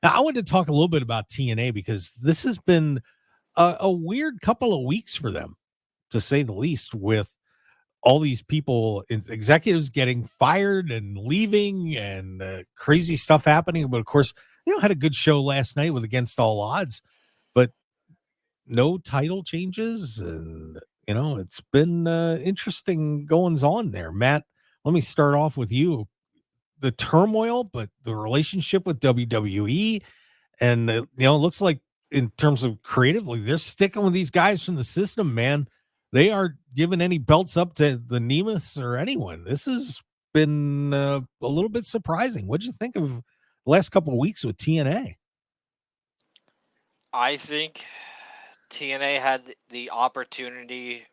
Now, I wanted to talk a little bit about TNA because this has been a weird couple of weeks for them, to say the least, with all these people, executives getting fired and leaving and crazy stuff happening. But of course, had a good show last night with Against All Odds, but no title changes. And, it's been interesting goings on there. Matt, let me start off with you. The turmoil, but the relationship with WWE. And, it looks like in terms of creatively, they're sticking with these guys from the system, man. They are giving any belts up to the Nemeth or anyone. This has been a little bit surprising. What'd you think of the last couple of weeks with TNA? I think TNA had the opportunity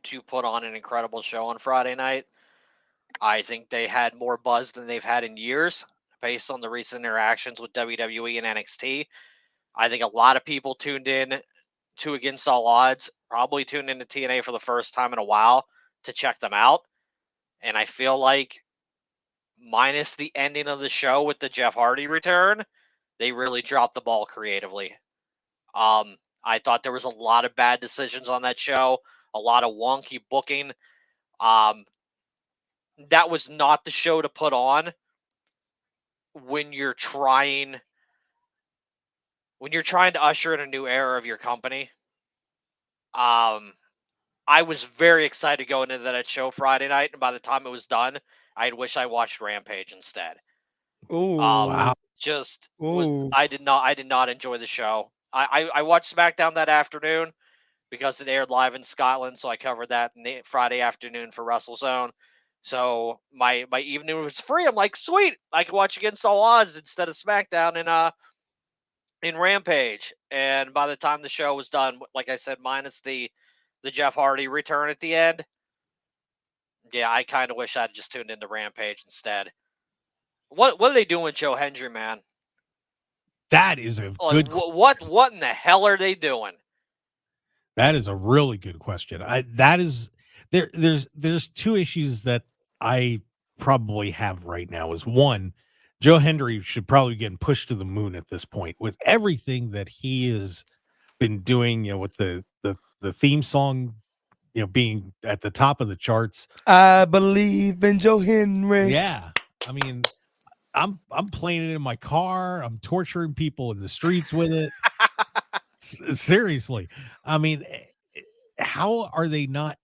to put on an incredible show on Friday night. I think they had more buzz than they've had in years based on the recent interactions with WWE and NXT. I think a lot of people tuned in to Against All Odds, probably tuned into TNA for the first time in a while to check them out. And I feel like, minus the ending of the show with the Jeff Hardy return, they really dropped the ball creatively. I thought there was a lot of bad decisions on that show, a lot of wonky booking. Um, that was not the show to put on when you're trying to usher in a new era of your company. Um, I was very excited going into that show Friday night, and by the time it was done, I wish I watched Rampage instead. Wow. Ooh, ooh. I did not enjoy the show. I watched SmackDown that afternoon because it aired live in Scotland, so I covered that in the Friday afternoon for WrestleZone. So my evening was free. I'm like, sweet, I can watch Against All Odds instead of SmackDown in Rampage. And by the time the show was done, like I said, minus the Jeff Hardy return at the end, yeah, I kind of wish I'd just tuned into Rampage instead. What are they doing with Joe Hendry, man? That is a Like, good what in the hell are they doing? That is a really good question. That is there's two issues that I probably have right now. Is one, Joe Hendry should probably be getting pushed to the moon at this point with everything that he has been doing, with the theme song, being at the top of the charts. I believe in Joe Henry. Yeah. I mean, I'm playing it in my car. I'm torturing people in the streets with it. Seriously. I mean, how are they not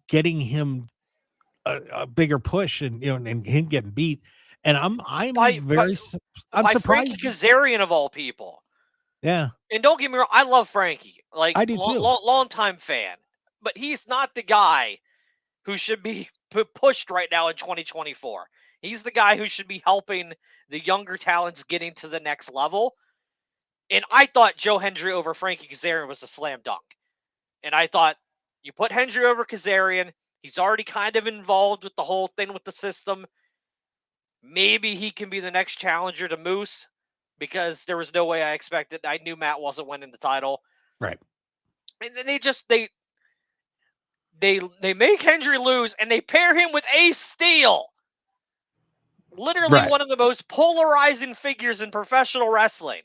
getting him a bigger push and and him getting beat? And I'm By very I'm by Frankie surprised. Kazarian of all people. Yeah, And don't get me wrong, I love Frankie, like I do too. long time fan, but he's not the guy who should be pushed right now in 2024. He's the guy who should be helping the younger talents getting to the next level. And I thought Joe Hendry over Frankie Kazarian was a slam dunk. And I thought, you put Hendry over Kazarian, he's already kind of involved with the whole thing with the system. Maybe he can be the next challenger to Moose, because there was no way I expected. I knew Matt wasn't winning the title. Right. And then they make Hendry lose, and they pair him with Ace Steel. Literally Right. one of the most polarizing figures in professional wrestling.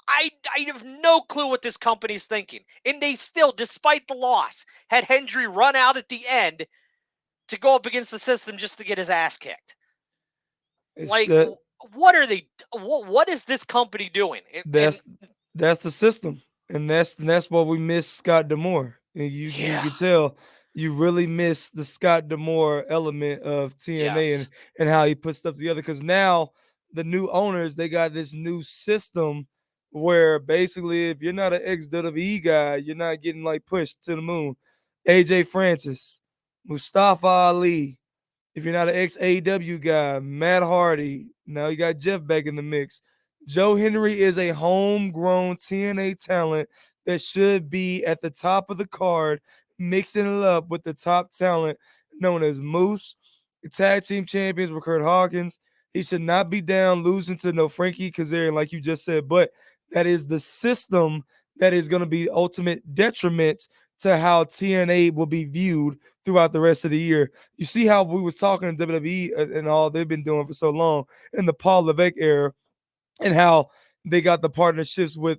I have no clue what this company's thinking. And they still, despite the loss, had Hendry run out at the end to go up against the system just to get his ass kicked. It's Like, that what are they? What is this company doing? And that's the system, and that's what we miss Scott Demore. And you yeah, can tell you really miss the Scott Demore element of TNA yes, and how he puts stuff together. Because now the new owners, they got this new system where basically if you're not an ex WWE guy, you're not getting like pushed to the moon. AJ Francis, Mustafa Ali. If you're not an ex AEW guy, Matt Hardy. Now you got Jeff back in the mix. Joe Henry is a homegrown TNA talent that should be at the top of the card, mixing it up with the top talent known as Moose, the tag team champions with Kurt Hawkins. He should not be down losing to no Frankie Kazarian, like you just said, but that is the system that is going to be ultimate detriment to how TNA will be viewed throughout the rest of the year. You see how we was talking to WWE and all they've been doing for so long in the Paul Levesque era. and how they got the partnerships with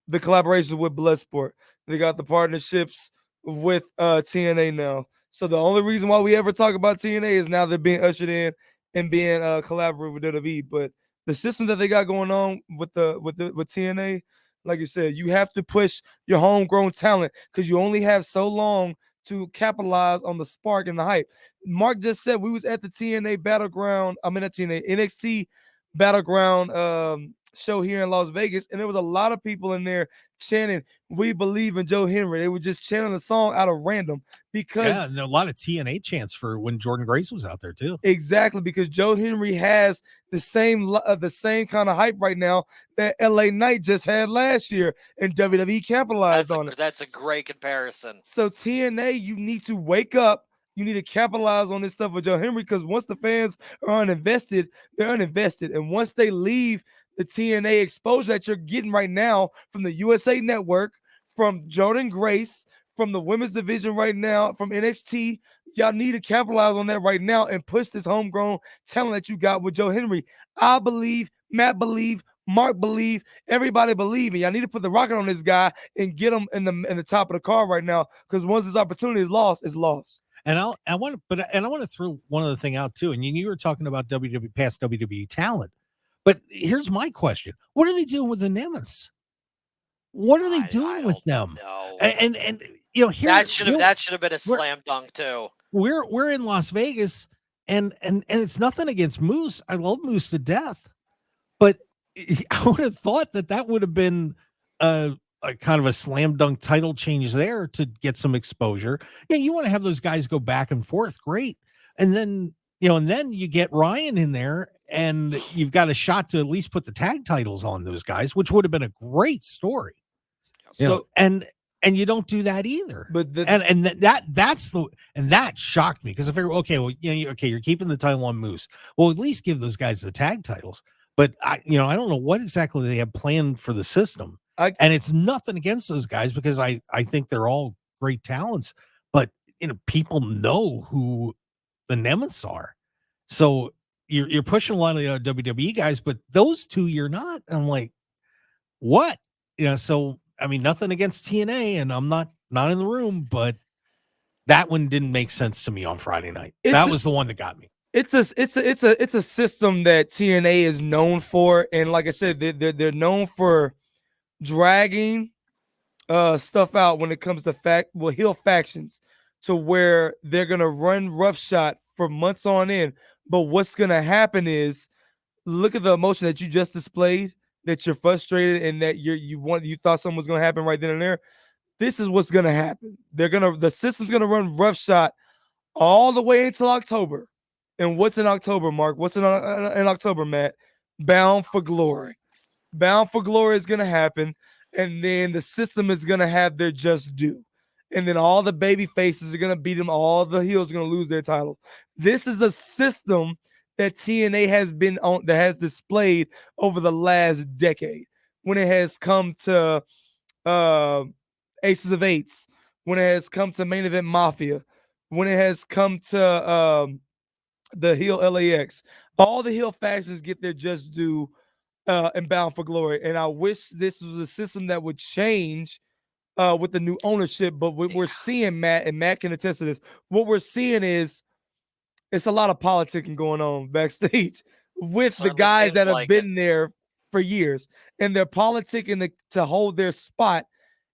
the collaborations with Bloodsport. They got the partnerships with TNA now. So the only reason why we ever talk about TNA is now they're being ushered in and being collaborative with WWE. But the system that they got going on with TNA, like you said, you have to push your homegrown talent because you only have so long to capitalize on the spark and the hype. Mark just said we was at the TNA Battleground. I mean, not TNA, NXT Battleground show here in Las Vegas, and there was a lot of people in there chanting, "We believe in Joe Henry." They were just chanting the song out of random because and a lot of TNA chants for when Jordan Grace was out there too. Exactly, because Joe Henry has the same kind of hype right now that LA Knight just had last year, and WWE capitalized on it. That's a great comparison. So TNA, you need to wake up. You need to capitalize on this stuff with Joe Henry because once the fans are uninvested, they're uninvested, and once they leave the TNA exposure that you're getting right now from the USA Network, from Jordan Grace, from the women's division right now, from NXT, y'all need to capitalize on that right now and push this homegrown talent that you got with Joe Henry. I believe, Matt believe, Mark believe, everybody believe, and y'all need to put the rocket on this guy and get him in the top of the car right now. Because once this opportunity is lost, it's lost. And I want to throw one other thing out too. And you were talking about past WWE talent. But here's my question: what are they doing with the Nemeths? What are they doing with them? And here that should have been a slam dunk too. We're in Las Vegas, and it's nothing against Moose. I love Moose to death, but I would have thought that would have been a kind of a slam dunk title change there to get some exposure. You want to have those guys go back and forth, great, and then you get Ryan in there, and you've got a shot to at least put the tag titles on those guys, which would have been a great story. And you don't do that either. But that shocked me because I figured, okay, well, you're keeping the title on Moose. Well, at least give those guys the tag titles. But I don't know what exactly they have planned for the system. And it's nothing against those guys because I think they're all great talents. But people know who the Nemeths are. So you're pushing a lot of the WWE guys, but those two you're not. And I'm like, what? So I mean, nothing against TNA, and I'm not in the room, but that one didn't make sense to me on Friday night. That was the one that got me. It's a system that TNA is known for, and like I said, they're known for dragging stuff out when it comes to heel factions, to where they're gonna run roughshod for months on end. But what's gonna happen is, look at the emotion that you just displayed, that you're frustrated and that you thought something was gonna happen right then and there. This is what's gonna happen. The system's gonna run roughshod all the way until October. And what's in October, Mark? What's in October, Matt? Bound for Glory. Bound for Glory is gonna happen, and then the system is gonna have their just due. And then all the baby faces are gonna beat them, all the heels are gonna lose their title. This is a system that TNA has been on, that has displayed over the last decade. When it has come to Aces of Eights, when it has come to Main Event Mafia, when it has come to the heel LAX, all the heel factions get their just due and Bound for Glory. And I wish this was a system that would change with the new ownership. But what we're seeing, Matt, and Matt can attest to this, what we're seeing is it's a lot of politicking going on backstage with the guys that have been there for years, and they're politicking to hold their spot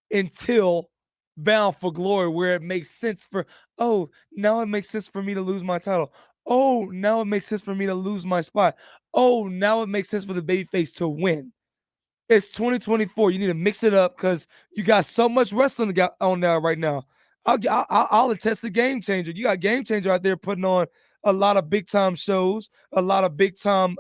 until Bound for Glory, where it makes sense now it makes sense for me to lose my title. Oh, now it makes sense for me to lose my spot. Oh, now it makes sense for the babyface to win. It's 2024. You need to mix it up because you got so much wrestling on there right now. I'll attest to Game Changer. You got Game Changer out there putting on a lot of big time shows, a lot of big time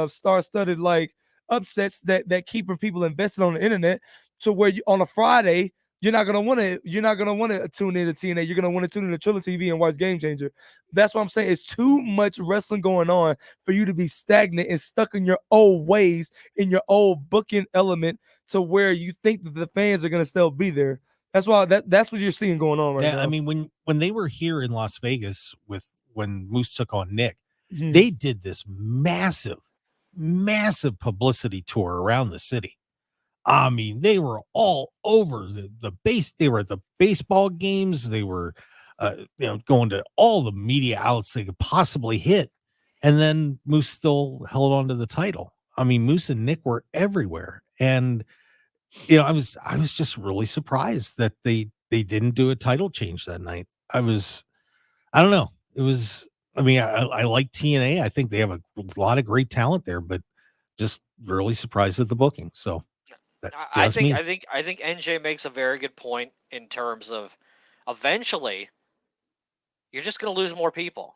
star-studded like upsets that keeping people invested on the internet, to where on a Friday you're not gonna want to tune in to TNA. You're gonna want to tune in to Triller TV and watch Game Changer. That's what I'm saying. It's too much wrestling going on for you to be stagnant and stuck in your old ways, in your old booking element, to where you think that the fans are gonna still be there. That's why that's what you're seeing going on right now. I mean, when they were here in Las Vegas when Moose took on Nick, they did this massive massive publicity tour around the city. I mean, they were all over the base. They were at the baseball games. They were, going to all the media outlets they could possibly hit. And then Moose still held on to the title. I mean, Moose and Nick were everywhere. And, I was just really surprised that they didn't do a title change that night. I don't know. It was, I mean, I like TNA. I think they have a lot of great talent there, but just really surprised at the booking. So that's I think me. I think NJ makes a very good point in terms of eventually you're just going to lose more people.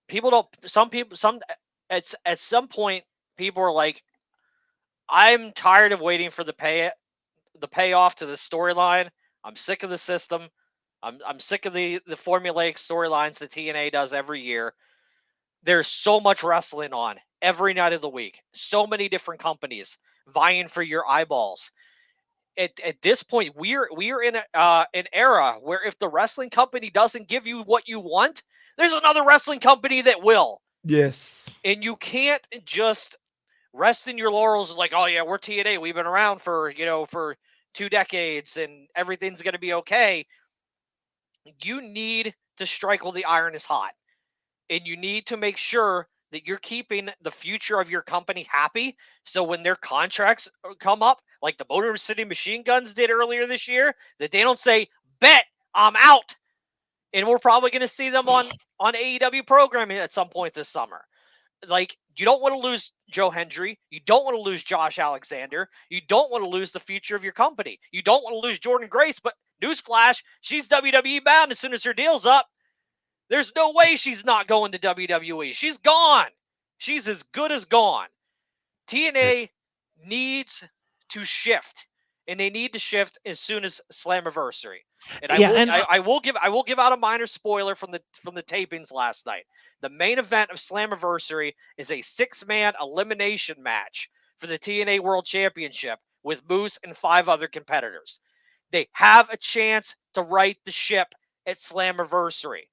At some point people are like, I'm tired of waiting for the payoff to the storyline. I'm sick of the system. I'm sick of the formulaic storylines that TNA does every year. There's so much wrestling on every night of the week. So many different companies vying for your eyeballs. At this point, we're in an era where if the wrestling company doesn't give you what you want, there's another wrestling company that will. Yes. And you can't just rest in your laurels and like, oh yeah, we're TNA. We've been around for 2 decades and everything's going to be okay. You need to strike while the iron is hot. And you need to make sure that you're keeping the future of your company happy. So when their contracts come up, like the Motor City Machine Guns did earlier this year, that they don't say, bet I'm out. And we're probably going to see them on AEW programming at some point this summer. Like, you don't want to lose Joe Hendry. You don't want to lose Josh Alexander. You don't want to lose the future of your company. You don't want to lose Jordan Grace, but newsflash, she's WWE bound as soon as her deal's up. There's no way she's not going to WWE. She's gone. She's as good as gone. TNA needs to shift, and they need to shift as soon as Slammiversary. And I will give out a minor spoiler from the tapings last night. The main event of Slammiversary is a 6-man elimination match for the TNA World Championship with Moose and 5 other competitors. They have a chance to right the ship at Slammiversary.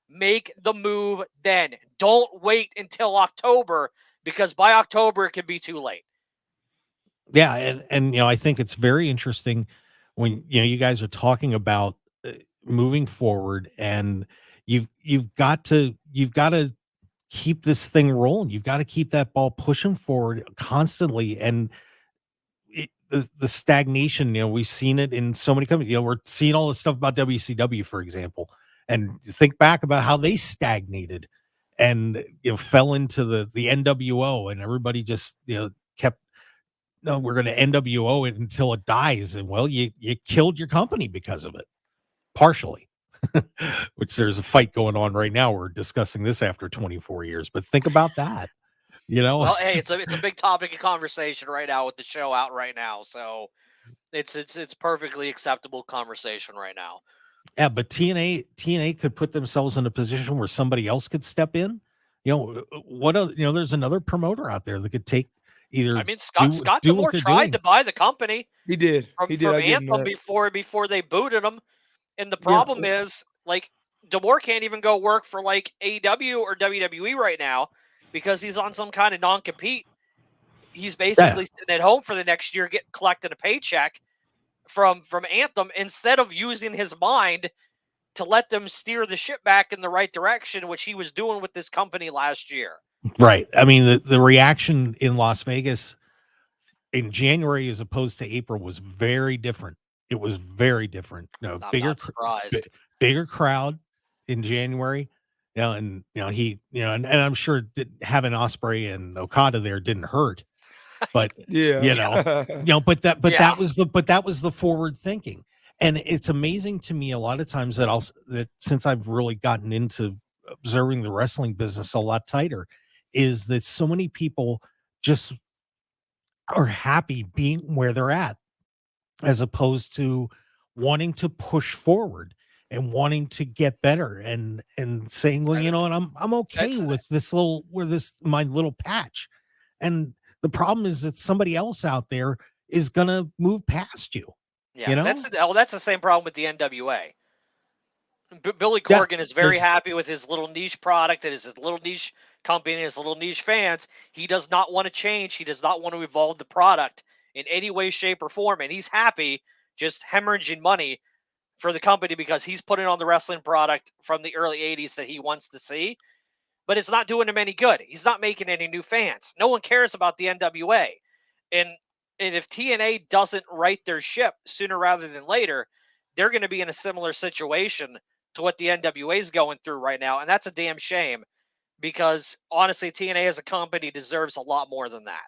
Make the move then. Don't wait until October, because by October it could be too late. Yeah, and I think it's very interesting when you guys are talking about moving forward, and you've got to keep this thing rolling. You've got to keep that ball pushing forward constantly, and the stagnation. We've seen it in so many companies. We're seeing all this stuff about WCW, for example, and think back about how they stagnated and fell into the NWO, and everybody just kept. No, we're going to NWO it until it dies. And well, you killed your company because of it, partially, which there's a fight going on right now. We're discussing this after 24 years, but think about that, Well, hey, it's a big topic of conversation right now with the show out right now. So it's perfectly acceptable conversation right now. Yeah, but TNA could put themselves in a position where somebody else could step in. There's another promoter out there that could take either. I mean, Scott D'Amore tried to buy the company. He did. From Anthem before they booted him. And the problem is, like, D'Amore can't even go work for like AEW or WWE right now because he's on some kind of non-compete. He's basically sitting at home for the next year, collecting a paycheck from Anthem instead of using his mind to let them steer the ship back in the right direction, which he was doing with this company last year. Right. I mean, the reaction in Las Vegas in January as opposed to April was very different. It was very different. Bigger crowd in January. And I'm sure that having Ospreay and Okada there didn't hurt. But that was the forward thinking. And it's amazing to me a lot of times that since I've really gotten into observing the wrestling business a lot tighter, is that so many people just are happy being where they're at, as opposed to wanting to push forward and wanting to get better and saying, well, and I'm okay with my little patch. And the problem is that somebody else out there is gonna move past you. Yeah, that's the same problem with the NWA. Billy Yeah, Corgan is very there's happy with his little niche product and his little niche company and his little niche fans. He does not want to change. He does not want to evolve the product in any way, shape, or form. And he's happy just hemorrhaging money for the company because he's putting on the wrestling product from the early 80s that he wants to see. But it's not doing him any good. He's not making any new fans. No one cares about the NWA. And if TNA doesn't right their ship sooner rather than later, they're going to be in a similar situation to what the NWA is going through right now. And that's a damn shame because honestly, TNA as a company deserves a lot more than that.